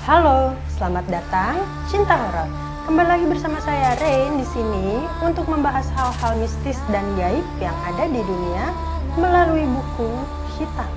Halo, selamat datang Cinta Horor. Kembali lagi bersama saya Rain di sini untuk membahas hal-hal mistis dan gaib yang ada di dunia melalui buku hitam.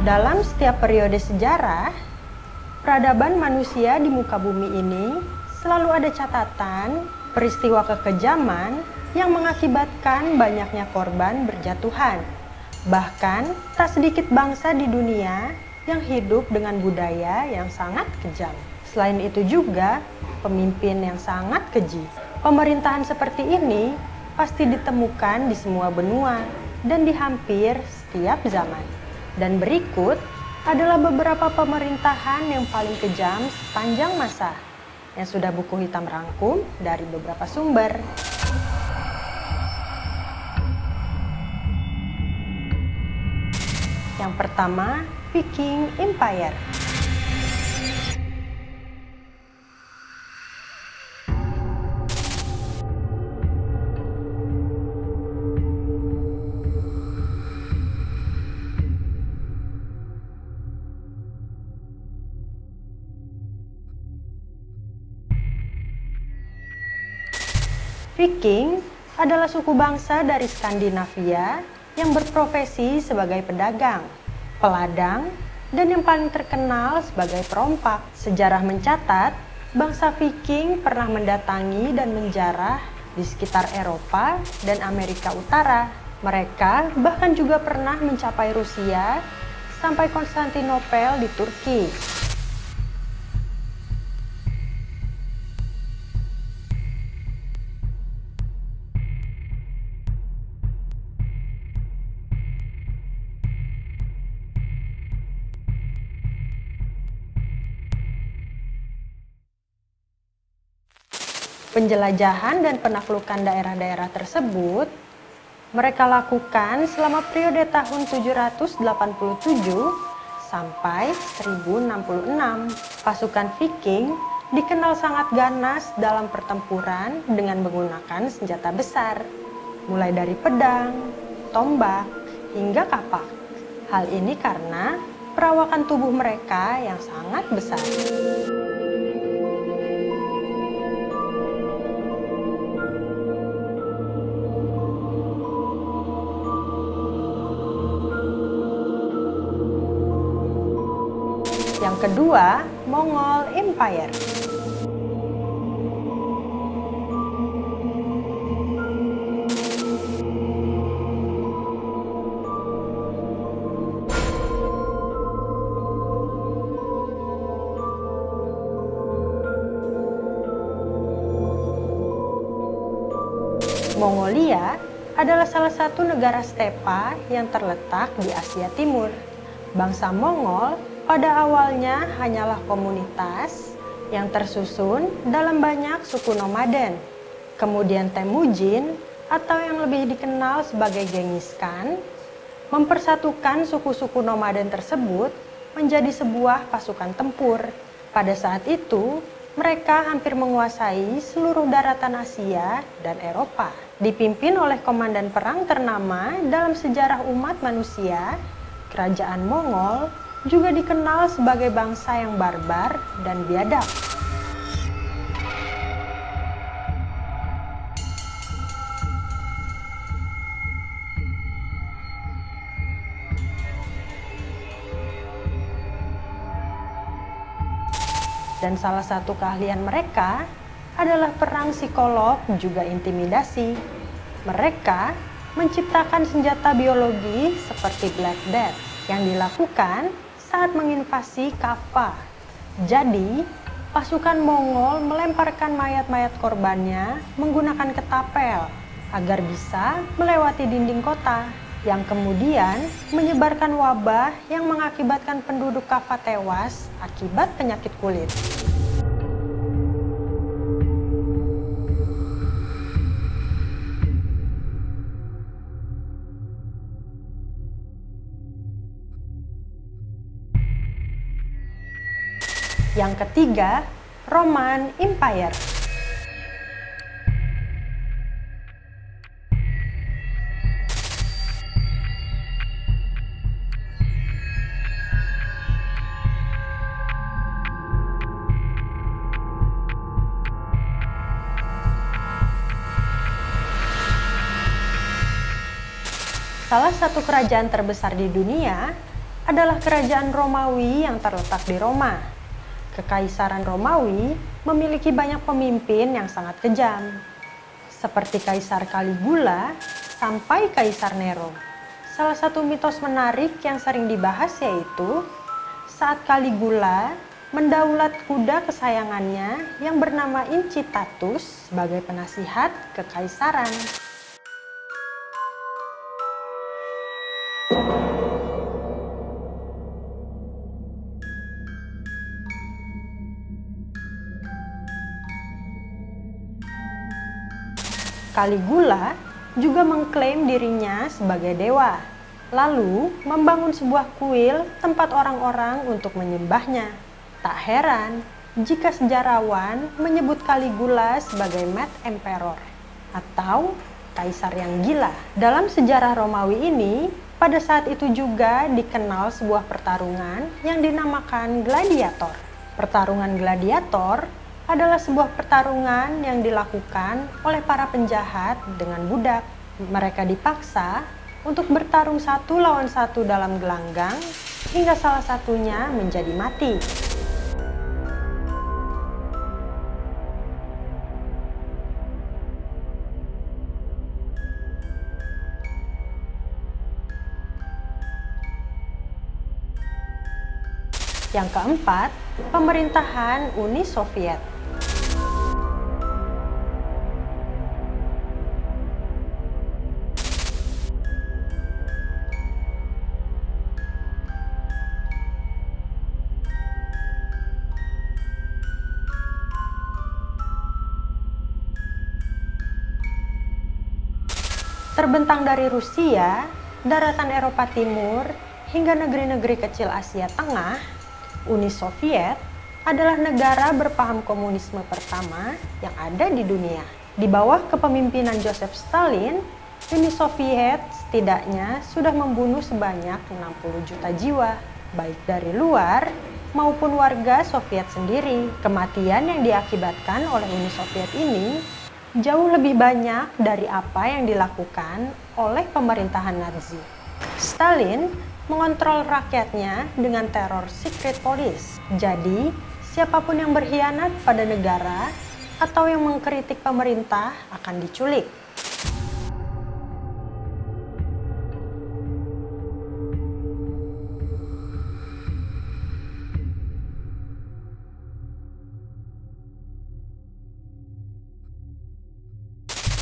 Dalam setiap periode sejarah, peradaban manusia di muka bumi ini selalu ada catatan peristiwa kekejaman yang mengakibatkan banyaknya korban berjatuhan. Bahkan, tak sedikit bangsa di dunia yang hidup dengan budaya yang sangat kejam. Selain itu juga, pemimpin yang sangat keji. Pemerintahan seperti ini pasti ditemukan di semua benua dan di hampir setiap zaman. Dan berikut adalah beberapa pemerintahan yang paling kejam sepanjang masa yang sudah buku hitam rangkum dari beberapa sumber. Yang pertama, Viking Empire. Viking adalah suku bangsa dari Skandinavia yang berprofesi sebagai pedagang, peladang, dan yang paling terkenal sebagai perompak. Sejarah mencatat, bangsa Viking pernah mendatangi dan menjarah di sekitar Eropa dan Amerika Utara. Mereka bahkan juga pernah mencapai Rusia sampai Konstantinopel di Turki. Penjelajahan dan penaklukan daerah-daerah tersebut mereka lakukan selama periode tahun 787 sampai 1066. Pasukan Viking dikenal sangat ganas dalam pertempuran dengan menggunakan senjata besar, mulai dari pedang, tombak, hingga kapak. Hal ini karena perawakan tubuh mereka yang sangat besar. Yang kedua, Mongol Empire. Mongolia adalah salah satu negara stepa yang terletak di Asia Timur. Bangsa Mongol pada awalnya hanyalah komunitas yang tersusun dalam banyak suku nomaden. Kemudian Temujin atau yang lebih dikenal sebagai Genghis Khan mempersatukan suku-suku nomaden tersebut menjadi sebuah pasukan tempur. Pada saat itu, mereka hampir menguasai seluruh daratan Asia dan Eropa. Dipimpin oleh komandan perang ternama dalam sejarah umat manusia, Kerajaan Mongol juga dikenal sebagai bangsa yang barbar dan biadab. Dan salah satu keahlian mereka adalah perang psikolog juga intimidasi. Mereka menciptakan senjata biologi seperti Black Death yang dilakukan saat menginvasi Kaffa. Jadi, pasukan Mongol melemparkan mayat-mayat korbannya menggunakan ketapel agar bisa melewati dinding kota, yang kemudian menyebarkan wabah yang mengakibatkan penduduk Kaffa tewas akibat penyakit kulit. Yang ketiga, Roman Empire. Salah satu kerajaan terbesar di dunia adalah kerajaan Romawi yang terletak di Roma. Kekaisaran Romawi memiliki banyak pemimpin yang sangat kejam, seperti Kaisar Caligula sampai Kaisar Nero. Salah satu mitos menarik yang sering dibahas yaitu saat Caligula mendaulat kuda kesayangannya yang bernama Incitatus sebagai penasihat kekaisaran. Caligula juga mengklaim dirinya sebagai dewa, lalu membangun sebuah kuil tempat orang-orang untuk menyembahnya. Tak heran jika sejarawan menyebut Caligula sebagai Mad Emperor atau kaisar yang gila. Dalam sejarah Romawi ini, pada saat itu juga dikenal sebuah pertarungan yang dinamakan gladiator. Pertarungan gladiator adalah sebuah pertarungan yang dilakukan oleh para penjahat dengan budak. Mereka dipaksa untuk bertarung satu lawan satu dalam gelanggang hingga salah satunya menjadi mati. Yang keempat, pemerintahan Uni Soviet. Terbentang dari Rusia, daratan Eropa Timur, hingga negeri-negeri kecil Asia Tengah, Uni Soviet adalah negara berpaham komunisme pertama yang ada di dunia. Di bawah kepemimpinan Joseph Stalin, Uni Soviet setidaknya sudah membunuh sebanyak 60 juta jiwa, baik dari luar maupun warga Soviet sendiri. Kematian yang diakibatkan oleh Uni Soviet ini jauh lebih banyak dari apa yang dilakukan oleh pemerintahan Nazi. Stalin mengontrol rakyatnya dengan teror secret police. Jadi, siapapun yang berkhianat pada negara atau yang mengkritik pemerintah akan diculik.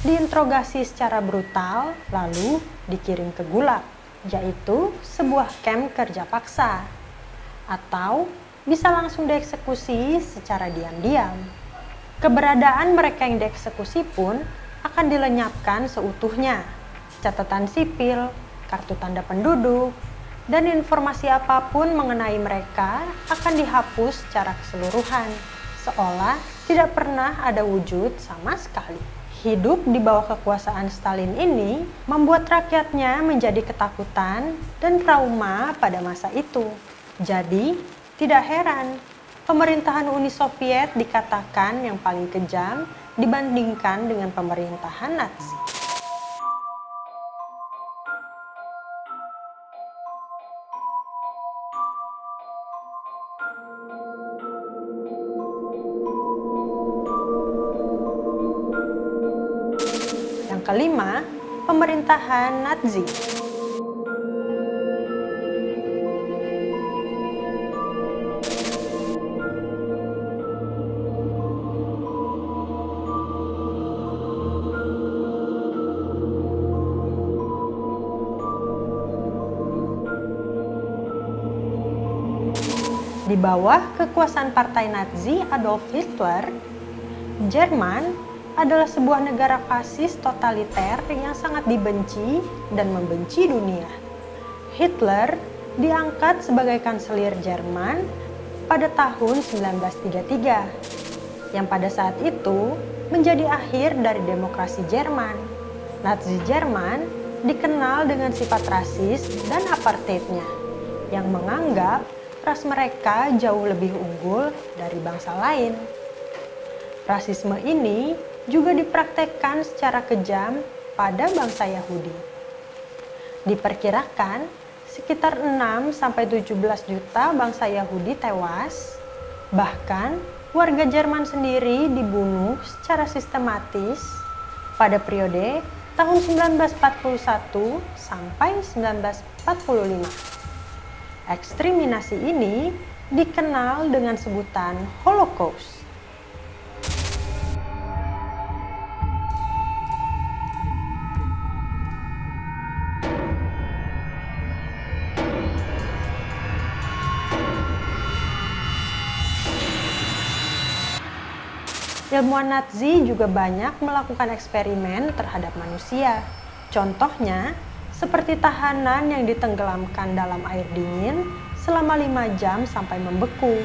Diinterogasi secara brutal, lalu dikirim ke Gulag, yaitu sebuah kamp kerja paksa, atau bisa langsung dieksekusi secara diam-diam. Keberadaan mereka yang dieksekusi pun akan dilenyapkan seutuhnya. Catatan sipil, kartu tanda penduduk, dan informasi apapun mengenai mereka akan dihapus secara keseluruhan, seolah tidak pernah ada wujud sama sekali. Hidup di bawah kekuasaan Stalin ini membuat rakyatnya menjadi ketakutan dan trauma pada masa itu. Jadi, tidak heran pemerintahan Uni Soviet dikatakan yang paling kejam dibandingkan dengan pemerintahan Nazi. Yang kelima, pemerintahan Nazi. Di bawah kekuasaan partai Nazi Adolf Hitler, Jerman adalah sebuah negara fasis totaliter yang sangat dibenci dan membenci dunia. Hitler diangkat sebagai kanselir Jerman pada tahun 1933, yang pada saat itu menjadi akhir dari demokrasi Jerman. Nazi Jerman dikenal dengan sifat rasis dan apartheidnya, yang menganggap ras mereka jauh lebih unggul dari bangsa lain. Rasisme ini juga dipraktekkan secara kejam pada bangsa Yahudi. Diperkirakan sekitar 6-17 juta bangsa Yahudi tewas, bahkan warga Jerman sendiri dibunuh secara sistematis pada periode tahun 1941 sampai 1945. Eksterminasi ini dikenal dengan sebutan Holocaust. Ilmuwan Nazi juga banyak melakukan eksperimen terhadap manusia. Contohnya, seperti tahanan yang ditenggelamkan dalam air dingin selama 5 jam sampai membeku.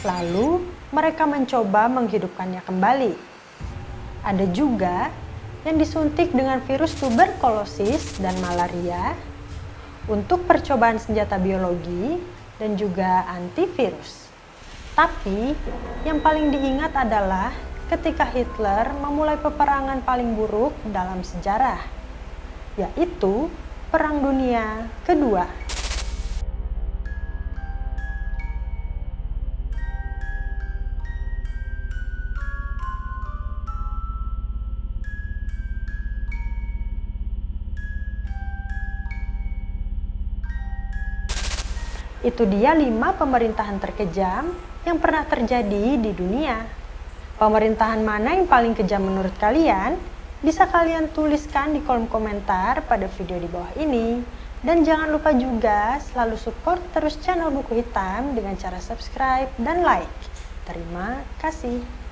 Lalu, mereka mencoba menghidupkannya kembali. Ada juga yang disuntik dengan virus tuberkulosis dan malaria untuk percobaan senjata biologi dan juga antivirus. Tapi, yang paling diingat adalah ketika Hitler memulai peperangan paling buruk dalam sejarah, yaitu Perang Dunia Kedua. Itu dia 5 pemerintahan terkejam yang pernah terjadi di dunia. Pemerintahan mana yang paling kejam menurut kalian? Bisa kalian tuliskan di kolom komentar pada video di bawah ini. Dan jangan lupa juga selalu support terus channel Buku Hitam dengan cara subscribe dan like. Terima kasih.